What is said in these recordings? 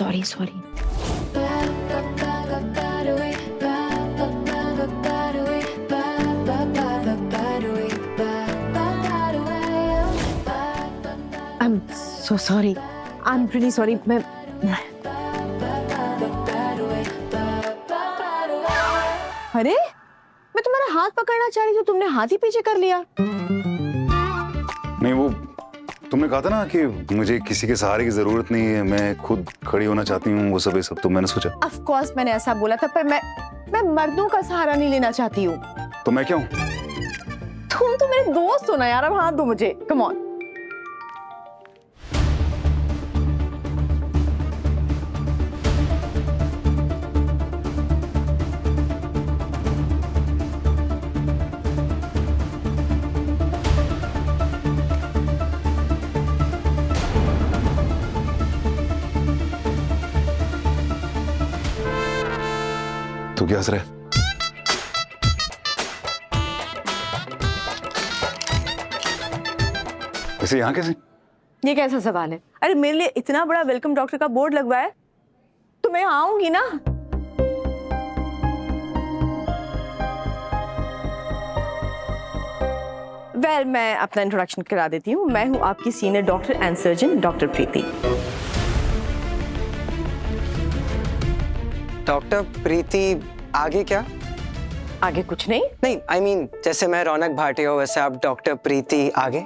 Sorry sorry. I am so sorry, I am really sorry. मैं अरे मैं तुम्हारा हाथ पकड़ना चाह रही थी, तुमने हाथ ही पीछे कर लिया। नहीं, वो तुमने कहा था ना कि मुझे किसी के सहारे की जरूरत नहीं है, मैं खुद खड़ी होना चाहती हूँ, वो सब ये सब, तो मैंने सोचा। ऑफ कोर्स मैंने ऐसा बोला था, पर मैं मर्दों का सहारा नहीं लेना चाहती हूँ। तो मैं क्या हूँ? तुम तो मेरे दोस्त हो ना यार, अब हाथ दो मुझे, कम ऑन। तू क्या हंस रहा है? वैसे यहाँ कैसे? ये कैसा सवाल है? अरे मेरे लिए इतना बड़ा वेलकम डॉक्टर का बोर्ड लगवाया है, तो मैं आऊंगी ना। वेल, मैं अपना इंट्रोडक्शन करा देती हूँ। मैं हूँ आपकी senior doctor and surgeon doctor Preeti. Doctor Preeti, आगे क्या? आगे कुछ नहीं। नहीं, I mean, जैसे मैं रौनक भाटिया हूँ वैसे आप डॉक्टर प्रीति आगे?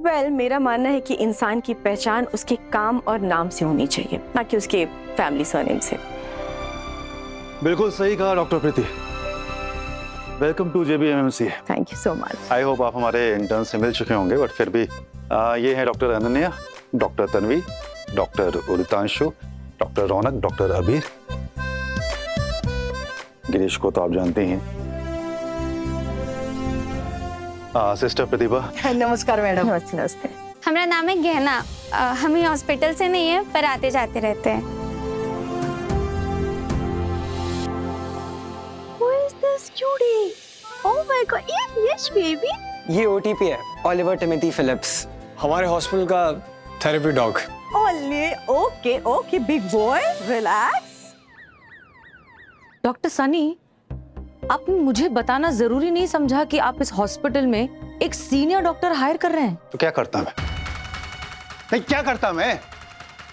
वेल, मेरा मानना है कि इंसान की पहचान उसके काम और नाम से होनी चाहिए, ना कि उसके फैमिली सरनेम से। बिल्कुल सही कहा doctor Preeti. Welcome to JBMMC। Thank you so much. I hope आप हमारे इंटर्न से मिल चुके होंगे, बट फिर भी ये है doctor Ananya, doctor Tanvi, doctor Uditanshu, doctor Raunak, doctor Abeer. Girish को तो आप जानते ही हैं। सिस्टर प्रतिभा। नमस्कार मैडम। नमस्ते नमस्ते। हमारा नाम है गहना। हम ही हॉस्पिटल से नहीं है, पर आते जाते रहते हैं। Who is this cutie? Oh my God, yes baby. ये OTP है, ओलिवर टिमोथी फिलिप्स, हमारे हॉस्पिटल का थेरेपी डॉग। ओले, okay okay big boy, relax. Doctor Sunny, आपने मुझे बताना जरूरी नहीं समझा कि आप इस हॉस्पिटल में एक सीनियर डॉक्टर हायर कर रहे हैं? तो क्या करता मैं? नहीं, क्या करता मैं?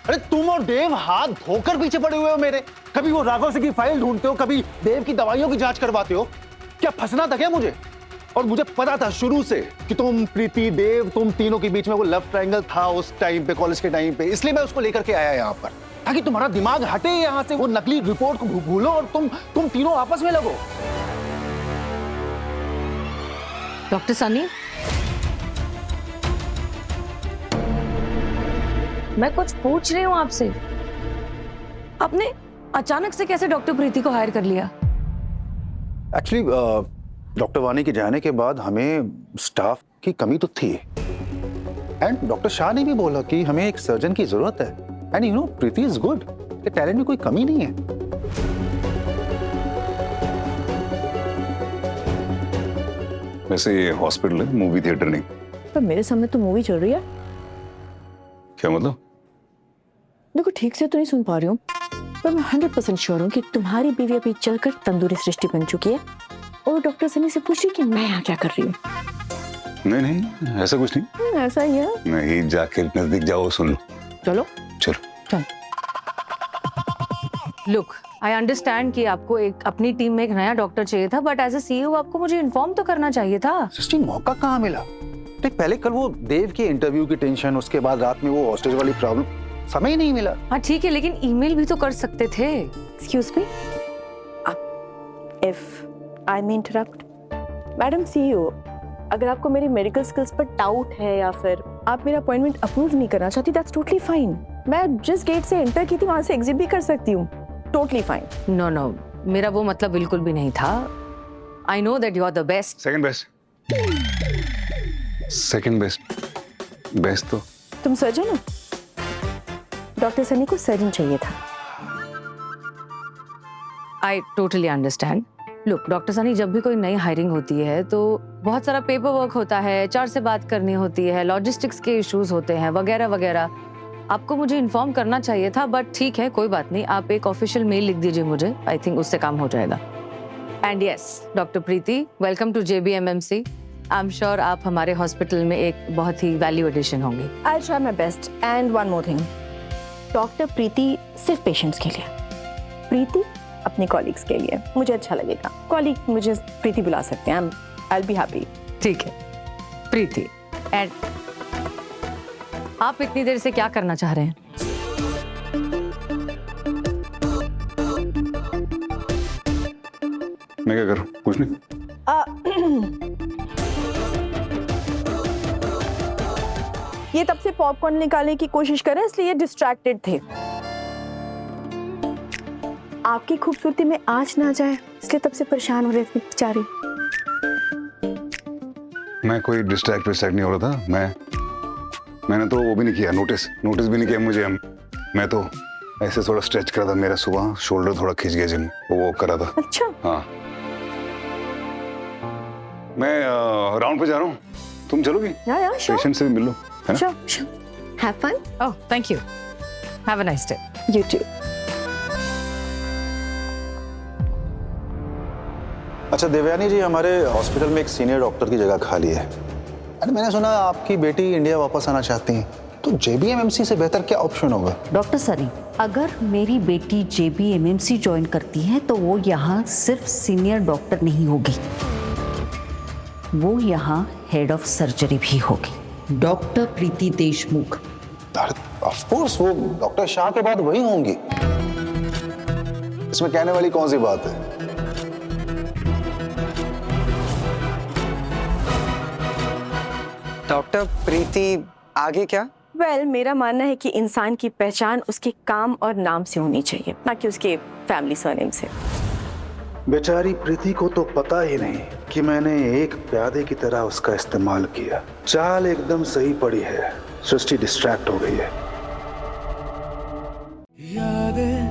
अरे तुम और देव हाथ धोकर पीछे पड़े हुए हो मेरे। कभी वो राघव सिंह की फाइल ढूंढते हो, कभी देव की दवाइयों की जांच करवाते हो। क्या फंसना था क्या मुझे? और मुझे पता था शुरू से कि तुम, प्रीति, देव, तुम तीनों के बीच में वो लव ट्रायंगल था उस टाइम पे, कॉलेज के टाइम पे। इसलिए मैं उसको लेकर के आया यहाँ पर, ताकि तुम्हारा दिमाग हटे यहाँ से, वो नकली रिपोर्ट को भूलो और तुम तीनों आपस में लगो। डॉक्टर सनी, मैं कुछ पूछ रही हूँ आपसे। आपने अचानक से कैसे डॉक्टर प्रीति को हायर कर लिया? एक्चुअली डॉक्टर वानी के जाने के बाद हमें स्टाफ की कमी तो थी, एंड डॉक्टर शाह ने भी बोला कि हमें एक सर्जन की जरूरत है। And you know, Preeti is good, talent में कोई कमी नहीं है। वैसे ये हॉस्पिटल है, मूवी थिएटर नहीं। पर मेरे सामने तो मूवी चल रही है। क्या मतलब? देखो, ठीक से तो नहीं सुन पा रही हूँ, पर मैं 100% श्योर हूँ कि तुम्हारी बीवी अभी चलकर तंदूरी सृष्टि बन चुकी है और डॉक्टर सनी से पूछी कि मैं यहाँ क्या कर रही हूँ। नहीं नहीं, ऐसा कुछ नहीं। ऐसा ही है। नहीं, जाके नजदीक जाओ, सुन लो। चलो चलो चल। लुक, आई अंडरस्टैंड कि आपको एक अपनी टीम में एक नया डॉक्टर चाहिए था, बट एज ए CEO आपको मुझे इन्फॉर्म तो करना चाहिए था। सृष्टि, मौका कहाँ मिला? देख, पहले कल वो देव के इंटरव्यू की टेंशन, उसके बाद रात में वो हॉस्टेज वाली प्रॉब्लम, समय ही नहीं मिला। हाँ ठीक है, लेकिन ईमेल भी तो कर सकते थे। Excuse me, if I may interrupt. Madam CEO, अगर आपको मेरी मेडिकल स्किल्स पर डाउट है या फिर आप मेरा अपॉइंटमेंट अप्रूव नहीं करना चाहती, दैट्स टोटली फाइन। मैं जिस गेट से एंटर की थी वहां से एग्जिट भी कर सकती हूँ, टोटली फाइन। नो नो, मेरा वो मतलब बिल्कुल भी नहीं था। I know that you are the best. Second best. Second best. Best तो तुम सर्जन हो? डॉक्टर सनी को सर्जन चाहिए था। I totally understand. Look doctor Sunny, जब भी कोई नई हायरिंग होती है तो बहुत सारा पेपर वर्क होता है, HR से बात करनी होती है, लॉजिस्टिक्स के इश्यूज होते हैं, वगैरह वगैरह। आपको मुझे इन्फॉर्म करना चाहिए था, बट ठीक है, कोई बात नहीं। आप एक ऑफिशियल मेल लिख दीजिए मुझे, आई थिंक उससे काम हो जाएगा। And yes, doctor Preeti, welcome to JBMMC। I am sure आप हमारे हॉस्पिटल में एक बहुत ही वैल्यू एडिशन होंगे। I try my best. And one more thing, doctor Preeti सिर्फ पेशेंट्स के लिए, प्रीति अपने कॉलीग्स के लिए। मुझे अच्छा लगेगा, कॉलीग मुझे प्रीति बुला सकते हैं। I will be happy. ठीक है प्रीति। एंड आप इतनी देर से क्या करना चाह रहे हैं? मैं क्या करूं? कुछ नहीं। ये तब से पॉपकॉर्न निकालने की कोशिश कर रहे हैं, इसलिए डिस्ट्रैक्टेड थे। आपकी खूबसूरती में आँच ना जाए, इसलिए तब से परेशान हो रहे थे बेचारे। मैं कोई डिस्ट्रैक्ट नहीं हो रहा था। मैंने तो वो भी नहीं किया, नोटिस भी नहीं किया मुझे। मैं तो ऐसे थोड़ा स्ट्रेच करा था, मेरा सुबह शोल्डर थोड़ा खिंच गया जिम, वो करा था। अच्छा। हाँ, मैं राउंड पे जा रहा हूँ, तुम चलोगी? या पेशेंट से भी मिल लो, है ना? Have fun. Oh thank you, have a nice day. You too. अच्छा देवयानी जी, हमारे हॉस्पिटल में एक सीनियर डॉक्टर की जगह खाली है। अरे मैंने सुना आपकी बेटी इंडिया वापस आना चाहती हैं, तो JBMMC से बेहतर क्या ऑप्शन होगा? डॉक्टर सनी, अगर मेरी बेटी JBMMC ज्वाइन करती है तो वो यहाँ सिर्फ सीनियर डॉक्टर नहीं होगी, वो यहाँ हेड ऑफ सर्जरी भी होगी। Doctor Preeti Deshmukh. Of course वो डॉक्टर शाह के बाद वही होंगी, इसमें कहने वाली कौन सी बात है? डॉक्टर प्रीति, आगे क्या? वेल, मेरा मानना है कि इंसान की पहचान उसके काम और नाम से होनी चाहिए, ना कि उसके फैमिली सरनेम से। बेचारी प्रीति को तो पता ही नहीं कि मैंने एक प्यादे की तरह उसका इस्तेमाल किया। चाल एकदम सही पड़ी है, सृष्टि डिस्ट्रैक्ट हो गई है। यादें